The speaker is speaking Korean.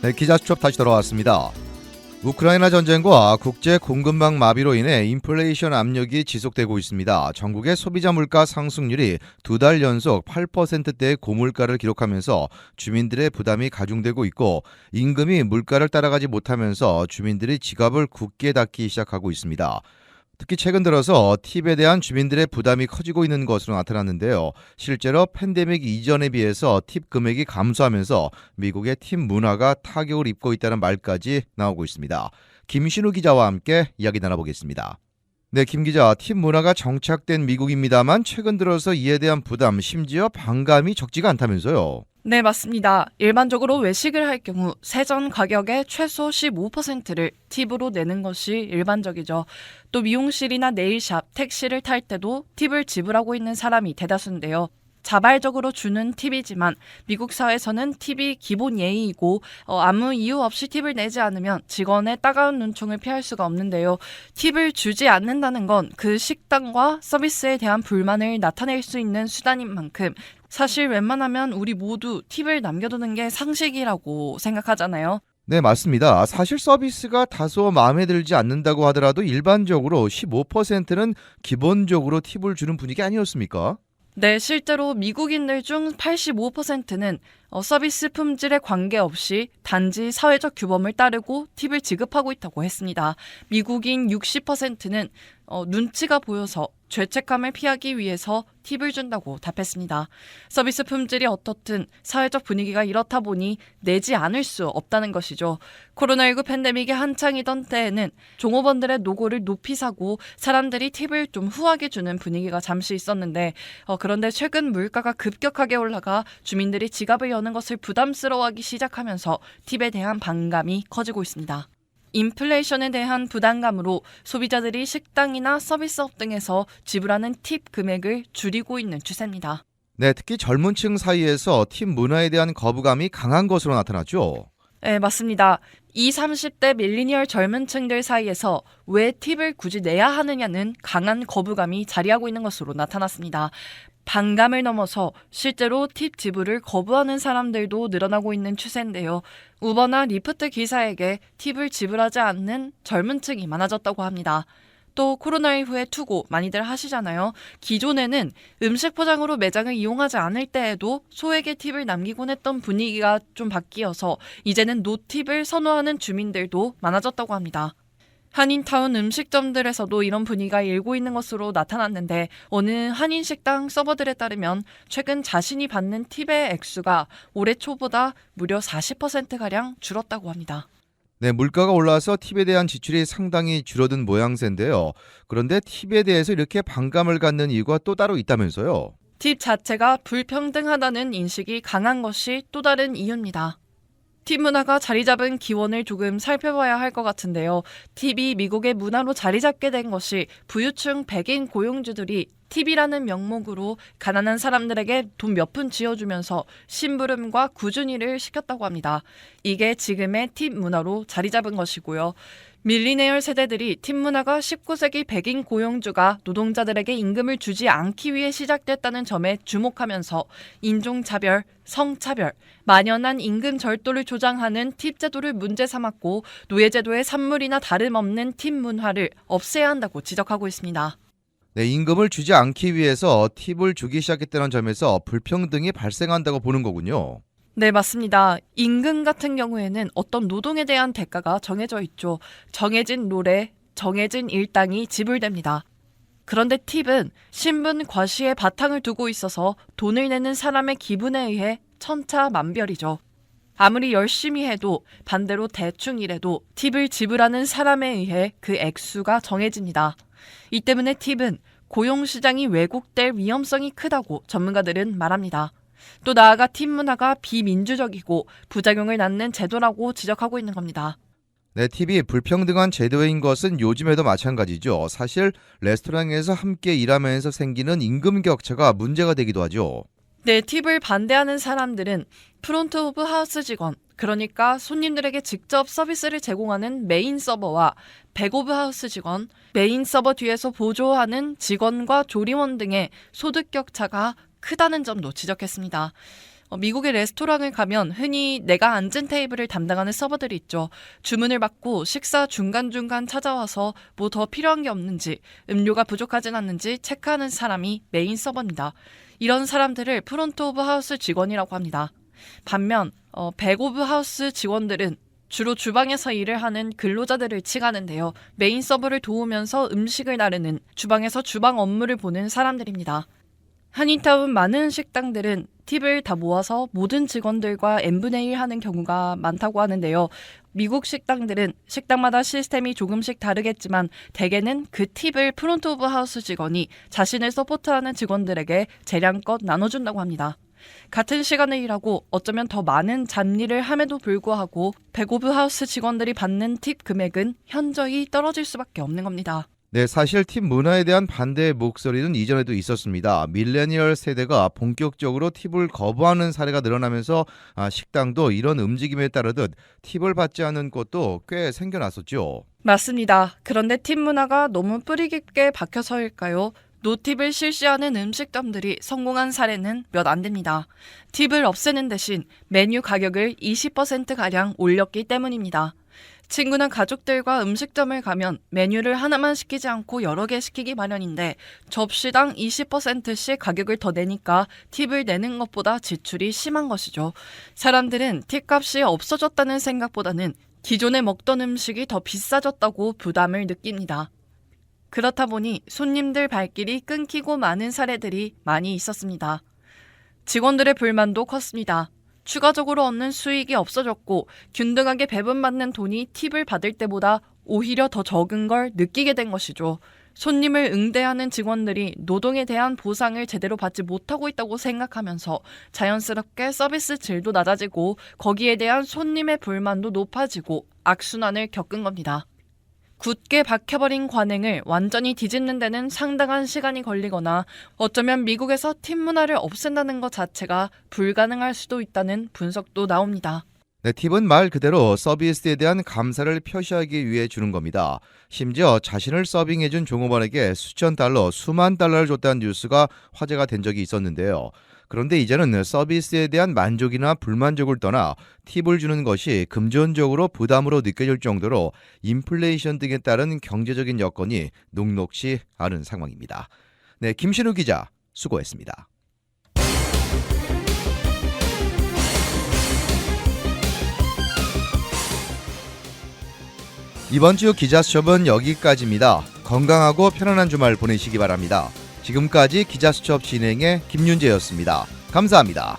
네, 기자수첩 다시 돌아왔습니다. 우크라이나 전쟁과 국제 공급망 마비로 인해 인플레이션 압력이 지속되고 있습니다. 전국의 소비자 물가 상승률이 2달 연속 8%대의 고물가를 기록하면서 주민들의 부담이 가중되고 있고, 임금이 물가를 따라가지 못하면서 주민들이 지갑을 굳게 닫기 시작하고 있습니다. 특히 최근 들어서 팁에 대한 주민들의 부담이 커지고 있는 것으로 나타났는데요. 실제로 팬데믹 이전에 비해서 팁 금액이 감소하면서 미국의 팁 문화가 타격을 입고 있다는 말까지 나오고 있습니다. 김신우 기자와 함께 이야기 나눠보겠습니다. 네, 김 기자, 팁 문화가 정착된 미국입니다만 최근 들어서 이에 대한 부담, 심지어 반감이 적지가 않다면서요. 네, 맞습니다. 일반적으로 외식을 할 경우 세전 가격의 최소 15%를 팁으로 내는 것이 일반적이죠. 또 미용실이나 네일샵, 택시를 탈 때도 팁을 지불하고 있는 사람이 대다수인데요. 자발적으로 주는 팁이지만 미국 사회에서는 팁이 기본 예의이고 아무 이유 없이 팁을 내지 않으면 직원의 따가운 눈총을 피할 수가 없는데요. 팁을 주지 않는다는 건 그 식당과 서비스에 대한 불만을 나타낼 수 있는 수단인 만큼 사실 웬만하면 우리 모두 팁을 남겨두는 게 상식이라고 생각하잖아요. 네, 맞습니다. 사실 서비스가 다소 마음에 들지 않는다고 하더라도 일반적으로 15%는 기본적으로 팁을 주는 분위기 아니었습니까? 네, 실제로 미국인들 중 85%는 서비스 품질에 관계없이 단지 사회적 규범을 따르고 팁을 지급하고 있다고 했습니다. 미국인 60%는 눈치가 보여서 죄책감을 피하기 위해서 팁을 준다고 답했습니다. 서비스 품질이 어떻든 사회적 분위기가 이렇다 보니 내지 않을 수 없다는 것이죠. 코로나19 팬데믹이 한창이던 때에는 종업원들의 노고를 높이 사고 사람들이 팁을 좀 후하게 주는 분위기가 잠시 있었는데 그런데 최근 물가가 급격하게 올라가 주민들이 지갑을 여는 것을 부담스러워하기 시작하면서 팁에 대한 반감이 커지고 있습니다. 인플레이션에 대한 부담감으로 소비자들이 식당이나 서비스업 등에서 지불하는 팁 금액을 줄이고 있는 추세입니다. 네, 특히 젊은 층 사이에서 팁 문화에 대한 거부감이 강한 것으로 나타났죠. 네, 맞습니다. 20, 30대 밀리니얼 젊은 층들 사이에서 왜 팁을 굳이 내야 하느냐는 강한 거부감이 자리하고 있는 것으로 나타났습니다. 반감을 넘어서 실제로 팁 지불을 거부하는 사람들도 늘어나고 있는 추세인데요. 우버나 리프트 기사에게 팁을 지불하지 않는 젊은 층이 많아졌다고 합니다. 또 코로나 이후에 투고 많이들 하시잖아요. 기존에는 음식 포장으로 매장을 이용하지 않을 때에도 소액의 팁을 남기곤 했던 분위기가 좀 바뀌어서 이제는 노팁을 선호하는 주민들도 많아졌다고 합니다. 한인타운 음식점들에서도 이런 분위기가 일고 있는 것으로 나타났는데 어느 한인식당 서버들에 따르면 최근 자신이 받는 팁의 액수가 올해 초보다 무려 40%가량 줄었다고 합니다. 네, 물가가 올라서 팁에 대한 지출이 상당히 줄어든 모양새인데요. 그런데 팁에 대해서 이렇게 반감을 갖는 이유가 또 따로 있다면서요. 팁 자체가 불평등하다는 인식이 강한 것이 또 다른 이유입니다. 팁 문화가 자리 잡은 기원을 조금 살펴봐야 할 것 같은데요. 팁이 미국의 문화로 자리 잡게 된 것이 부유층 백인 고용주들이 팁이라는 명목으로 가난한 사람들에게 돈 몇 푼 쥐어주면서 심부름과 꾸준히 일을 시켰다고 합니다. 이게 지금의 팁 문화로 자리 잡은 것이고요. 밀리니얼 세대들이 팁 문화가 19세기 백인 고용주가 노동자들에게 임금을 주지 않기 위해 시작됐다는 점에 주목하면서 인종차별, 성차별, 만연한 임금 절도를 조장하는 팁 제도를 문제 삼았고 노예제도의 산물이나 다름없는 팁 문화를 없애야 한다고 지적하고 있습니다. 네, 임금을 주지 않기 위해서 팁을 주기 시작했다는 점에서 불평등이 발생한다고 보는 거군요. 네, 맞습니다. 임금 같은 경우에는 어떤 노동에 대한 대가가 정해져 있죠. 정해진 롤에 정해진 일당이 지불됩니다. 그런데 팁은 신분 과시의 바탕을 두고 있어서 돈을 내는 사람의 기분에 의해 천차만별이죠. 아무리 열심히 해도 반대로 대충 일해도 팁을 지불하는 사람에 의해 그 액수가 정해집니다. 이 때문에 팁은 고용시장이 왜곡될 위험성이 크다고 전문가들은 말합니다. 또 나아가 팁 문화가 비민주적이고 부작용을 낳는 제도라고 지적하고 있는 겁니다. 네, 팁이 불평등한 제도인 것은 요즘에도 마찬가지죠. 사실 레스토랑에서 함께 일하면서 생기는 임금 격차가 문제가 되기도 하죠. 네, 팁을 반대하는 사람들은 프론트 오브 하우스 직원, 그러니까 손님들에게 직접 서비스를 제공하는 메인 서버와 백 오브 하우스 직원, 메인 서버 뒤에서 보조하는 직원과 조리원 등의 소득 격차가 크다는 점도 지적했습니다. 미국의 레스토랑을 가면 흔히 내가 앉은 테이블을 담당하는 서버들이 있죠. 주문을 받고 식사 중간중간 찾아와서 뭐 더 필요한 게 없는지, 음료가 부족하진 않는지 체크하는 사람이 메인 서버입니다. 이런 사람들을 프론트 오브 하우스 직원이라고 합니다. 반면 백 오브 하우스 직원들은 주로 주방에서 일을 하는 근로자들을 칭하는데요. 메인 서버를 도우면서 음식을 나르는, 주방에서 주방 업무를 보는 사람들입니다. 한인타운 많은 식당들은 팁을 다 모아서 모든 직원들과 n분의 1 하는 경우가 많다고 하는데요. 미국 식당들은 식당마다 시스템이 조금씩 다르겠지만 대개는 그 팁을 프론트 오브 하우스 직원이 자신을 서포트하는 직원들에게 재량껏 나눠준다고 합니다. 같은 시간을 일하고 어쩌면 더 많은 잡일을 함에도 불구하고 백 오브 하우스 직원들이 받는 팁 금액은 현저히 떨어질 수밖에 없는 겁니다. 네, 사실 팁 문화에 대한 반대의 목소리는 이전에도 있었습니다. 밀레니얼 세대가 본격적으로 팁을 거부하는 사례가 늘어나면서 식당도 이런 움직임에 따르듯 팁을 받지 않는 곳도 꽤 생겨났었죠. 맞습니다. 그런데 팁 문화가 너무 뿌리 깊게 박혀서일까요? 노팁을 실시하는 음식점들이 성공한 사례는 몇 안 됩니다. 팁을 없애는 대신 메뉴 가격을 20%가량 올렸기 때문입니다. 친구나 가족들과 음식점을 가면 메뉴를 하나만 시키지 않고 여러 개 시키기 마련인데 접시당 20%씩 가격을 더 내니까 팁을 내는 것보다 지출이 심한 것이죠. 사람들은 팁값이 없어졌다는 생각보다는 기존에 먹던 음식이 더 비싸졌다고 부담을 느낍니다. 그렇다 보니 손님들 발길이 끊기고 마는 사례들이 많이 있었습니다. 직원들의 불만도 컸습니다. 추가적으로 얻는 수익이 없어졌고 균등하게 배분받는 돈이 팁을 받을 때보다 오히려 더 적은 걸 느끼게 된 것이죠. 손님을 응대하는 직원들이 노동에 대한 보상을 제대로 받지 못하고 있다고 생각하면서 자연스럽게 서비스 질도 낮아지고 거기에 대한 손님의 불만도 높아지고 악순환을 겪은 겁니다. 굳게 박혀버린 관행을 완전히 뒤집는 데는 상당한 시간이 걸리거나 어쩌면 미국에서 팁 문화를 없앤다는 것 자체가 불가능할 수도 있다는 분석도 나옵니다. 네, 팁은 말 그대로 서비스에 대한 감사를 표시하기 위해 주는 겁니다. 심지어 자신을 서빙해준 종업원에게 수천 달러, 수만 달러를 줬다는 뉴스가 화제가 된 적이 있었는데요. 그런데 이제는 서비스에 대한 만족이나 불만족을 떠나 팁을 주는 것이 금전적으로 부담으로 느껴질 정도로 인플레이션 등에 따른 경제적인 여건이 녹록지 않은 상황입니다. 네, 김신우 기자 수고했습니다. 이번 주 기자수첩은 여기까지입니다. 건강하고 편안한 주말 보내시기 바랍니다. 지금까지 기자수첩 진행의 김윤재였습니다. 감사합니다.